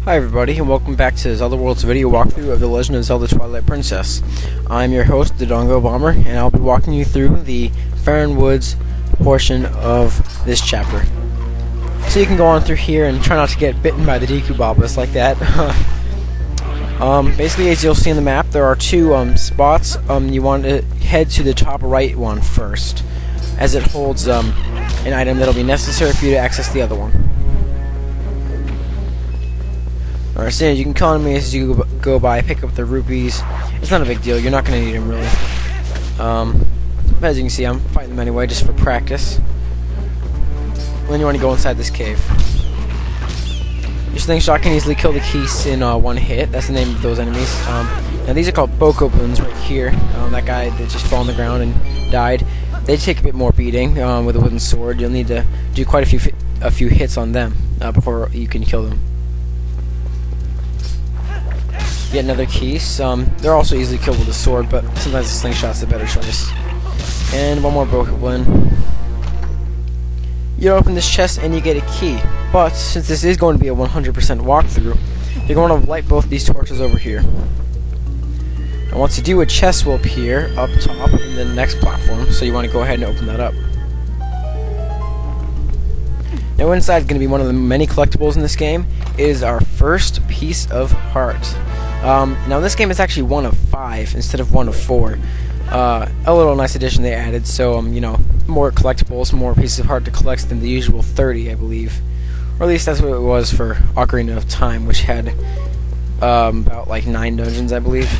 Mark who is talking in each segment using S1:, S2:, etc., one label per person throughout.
S1: Hi everybody, and welcome back to Zelda World's video walkthrough of The Legend of Zelda Twilight Princess. I'm your host, the Dongo Bomber, and I'll be walking you through the Faron Woods portion of this chapter. So you can go on through here and try not to get bitten by the Deku Bokoblins like that. Basically, as you'll see in the map, there are two spots. You want to head to the top right one first, as it holds an item that'll be necessary for you to access the other one. Alright, so you can kill enemies as you go by, pick up the rupees. It's not a big deal, you're not going to need them really. But as you can see, I'm fighting them anyway, just for practice. Then you want to go inside this cave. Your sling shot can easily kill the Keese in one hit. That's the name of those enemies. Now these are called Bokoblins right here. That guy that just fell on the ground and died. They take a bit more beating with a wooden sword. You'll need to do quite a few hits on them before you can kill them. Get another Keese. They're also easily killed with a sword, but sometimes the slingshot's a better choice. And one more Bokoblin. You open this chest and you get a key. But since this is going to be a 100% walkthrough, you're going to light both these torches over here. And once you do, a chest will appear up top in the next platform, so you want to go ahead and open that up. Now inside is going to be one of the many collectibles in this game. It is our first piece of heart. Now in this game it's actually 1 of 5 instead of 1 of 4. A little nice addition they added, so you know, more collectibles, more pieces of heart to collect than the usual 30, I believe. Or at least that's what it was for Ocarina of Time, which had about like 9 dungeons, I believe.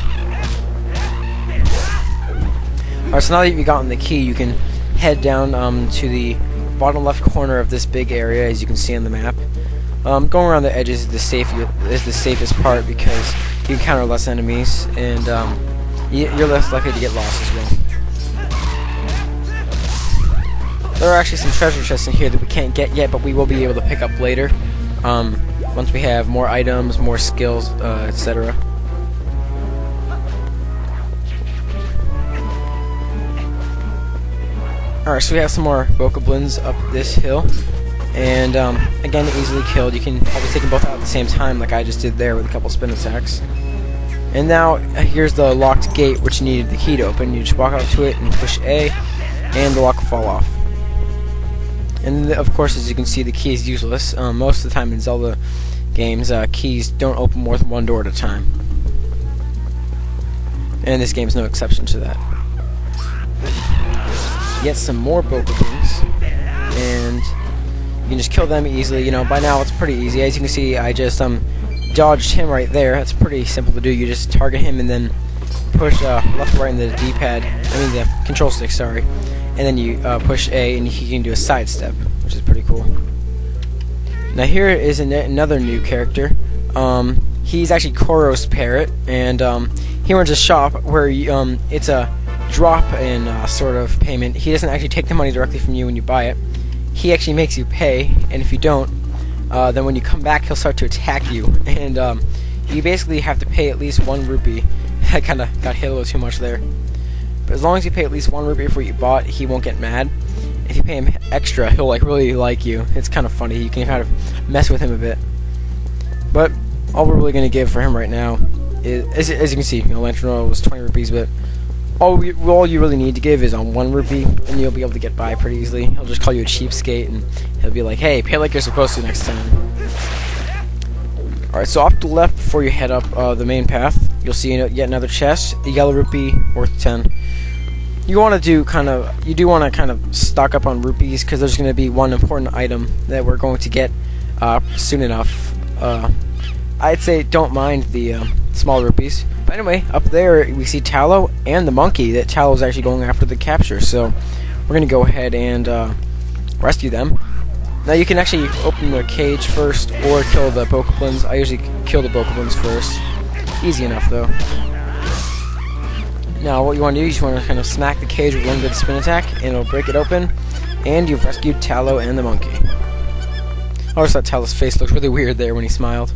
S1: Alright, so now that you've gotten the key, you can head down to the bottom left corner of this big area, as you can see on the map. Going around the edges is the safest part because you encounter less enemies, and you're less likely to get lost as well. There are actually some treasure chests in here that we can't get yet, but we will be able to pick up later, once we have more items, more skills, etc. Alright, so we have some more Bokoblins up this hill. And again, easily killed. You can probably take them both out at the same time, like I just did there with a couple spin attacks. And now here's the locked gate, which you needed the key to open. You just walk up to it and push A, and the lock will fall off. And of course, as you can see, the key is useless. Most of the time in Zelda games, keys don't open more than one door at a time. And this game is no exception to that. Get some more Bokoblins, and you can just kill them easily. You know, by now it's pretty easy. As you can see, I just dodged him right there. That's pretty simple to do. You just target him and then push left or right in the D-pad. I mean the control stick, sorry. And then you push A, and he can do a sidestep, which is pretty cool. Now here is another new character. He's actually Coro's parrot, and he runs a shop where it's a drop-in sort of payment. He doesn't actually take the money directly from you when you buy it. He actually makes you pay, and if you don't, then when you come back, he'll start to attack you, and you basically have to pay at least 1 rupee. I kind of got hit a little too much there. But as long as you pay at least 1 rupee for what you bought, he won't get mad. If you pay him extra, he'll really like you. It's kind of funny. You can kind of mess with him a bit. But all we're really going to give for him right now is, as you can see, Lantern Oil was 20 rupees, but all you really need to give is on 1 rupee, and you'll be able to get by pretty easily. He'll just call you a cheapskate, and he'll be like, hey, pay like you're supposed to next time. Alright, so off to the left before you head up the main path, you'll see yet another chest, a yellow rupee worth 10. You want to do kind of stock up on rupees, because there's going to be one important item that we're going to get soon enough. I'd say don't mind the small rupees. But anyway, up there we see Talo and the monkey that Talo's actually going after the capture. So we're going to go ahead and rescue them. Now you can actually open the cage first or kill the Bokoblins. I usually kill the Bokoblins first. Easy enough though. Now what you want to do is you want to kind of smack the cage with one good spin attack, and it'll break it open, and you've rescued Talo and the monkey. I always thought Talo's face looked really weird there when he smiled.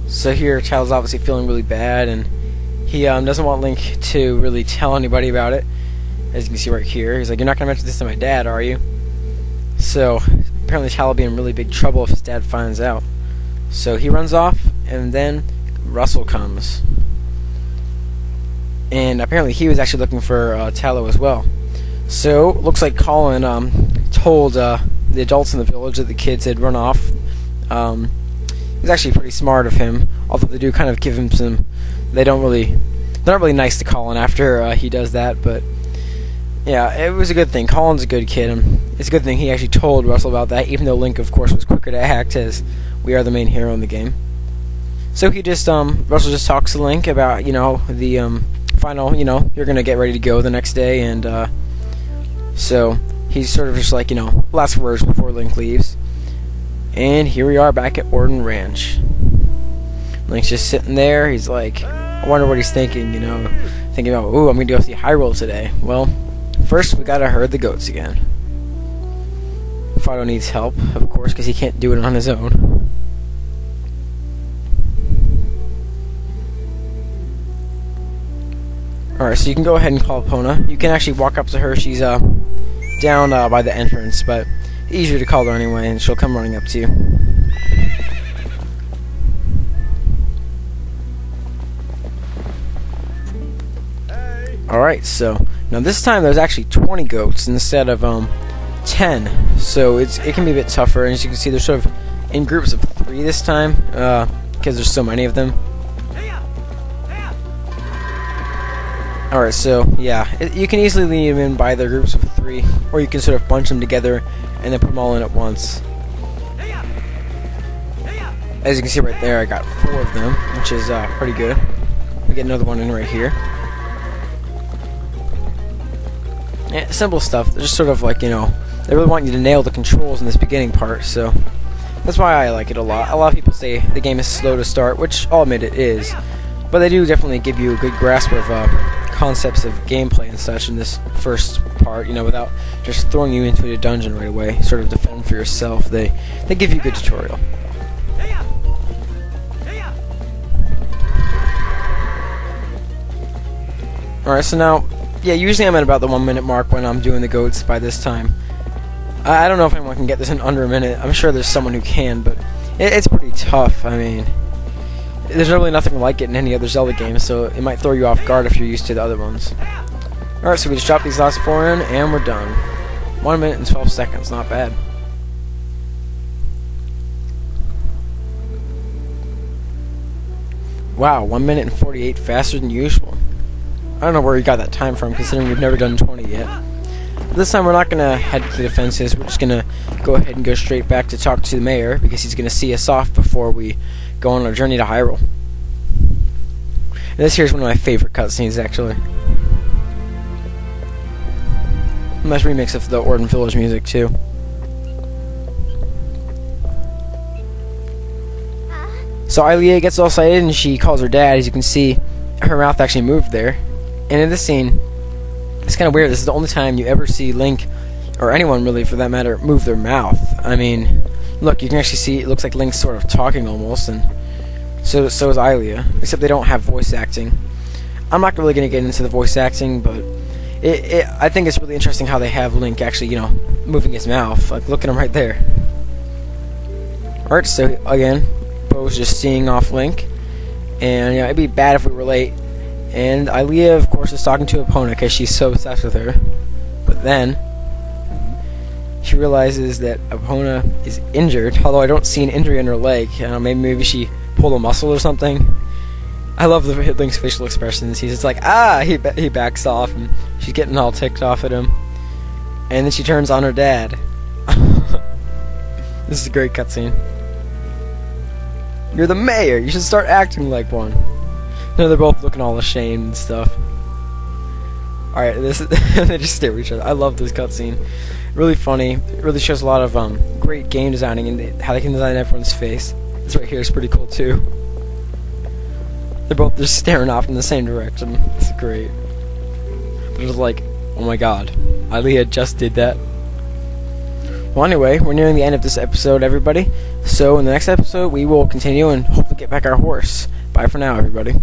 S1: So here, Talo's obviously feeling really bad, and he doesn't want Link to really tell anybody about it. as you can see right here. He's like, "You're not gonna mention this to my dad, are you?" So apparently Talo will be in really big trouble if his dad finds out. So he runs off, and then Rusl comes. And apparently he was actually looking for Talo as well. So looks like Colin told the adults in the village that the kids had run off. It's actually pretty smart of him, although they do kind of give him some. They're not really nice to Colin after he does that, but yeah, it was a good thing. Colin's a good kid, and it's a good thing he actually told Rusl about that, even though Link, of course, was quicker to act, as we are the main hero in the game. So he just Rusl just talks to Link about, you know, the final, you know, you're gonna get ready to go the next day, and so he's sort of just like, you know, last words before Link leaves. And here we are back at Ordon Ranch. Link's just sitting there. He's like, I wonder what he's thinking, you know, thinking about, ooh, I'm gonna go see Hyrule today. Well, first we gotta herd the goats again. Fido needs help, of course, because he can't do it on his own. Alright, so you can go ahead and call Epona. You can actually walk up to her. She's down by the entrance, but easier to call her anyway, and she'll come running up to you. Alright, so now this time there's actually 20 goats instead of 10, so it can be a bit tougher. And as you can see, they're sort of in groups of 3 this time, because there's so many of them. Alright, so yeah, you can easily lead them in by their groups of 3, or you can sort of bunch them together and then put them all in at once. As you can see right there, I got 4 of them, which is pretty good. We get another one in right here. Yeah, simple stuff. They're just sort of like, you know, they really want you to nail the controls in this beginning part, so that's why I like it a lot. A lot of people say the game is slow to start, which I'll admit it is, but they do definitely give you a good grasp of concepts of gameplay and such in this first part, you know, without just throwing you into a dungeon right away, sort of defend for yourself. They give you a good tutorial. Alright, so now, yeah, usually I'm at about the 1 minute mark when I'm doing the goats by this time. I don't know if anyone can get this in under a minute. I'm sure there's someone who can, but it's pretty tough. I mean, there's really nothing like it in any other Zelda game, so it might throw you off guard if you're used to the other ones. Alright, so we just dropped these last 4 in, and we're done. 1 minute and 12 seconds, not bad. Wow, 1 minute and 48 faster than usual. I don't know where you got that time from, considering we've never done 20 yet. This time we're not going to head to the defenses. We're just going to go ahead and go straight back to talk to the mayor, because he's going to see us off before we go on our journey to Hyrule. And this here is one of my favorite cutscenes, actually. A nice remix of the Ordon Village music, too. So Ilia gets all excited and she calls her dad. As you can see, her mouth actually moved there. And in this scene, it's kind of weird. This is the only time you ever see Link, or anyone really for that matter, move their mouth. I mean, look, you can actually see it looks like Link's sort of talking almost, and so is Ilia, except they don't have voice acting. I'm not really going to get into the voice acting, but I think it's really interesting how they have Link actually, you know, moving his mouth. Like, look at him right there. Alright, so again, Bo's just seeing off Link, and you know, it'd be bad if we were late. And Ilia, of course, is talking to Epona because she's so obsessed with her. But then she realizes that Epona is injured, although I don't see an injury in her leg. I don't know, maybe she pulled a muscle or something. I love the Link's facial expressions. He's just like, ah! He backs off, and she's getting all ticked off at him. And then she turns on her dad. This is a great cutscene. You're the mayor! You should start acting like one. No, they're both looking all ashamed and stuff. Alright, they just stare at each other. I love this cutscene. Really funny. It really shows a lot of great game designing and how they can design everyone's face. This right here is pretty cool too. They're both just staring off in the same direction. It's great. They're just like, oh my god, Ilia just did that. Well, anyway, we're nearing the end of this episode, everybody. So in the next episode, we will continue and hopefully get back our horse. Bye for now, everybody.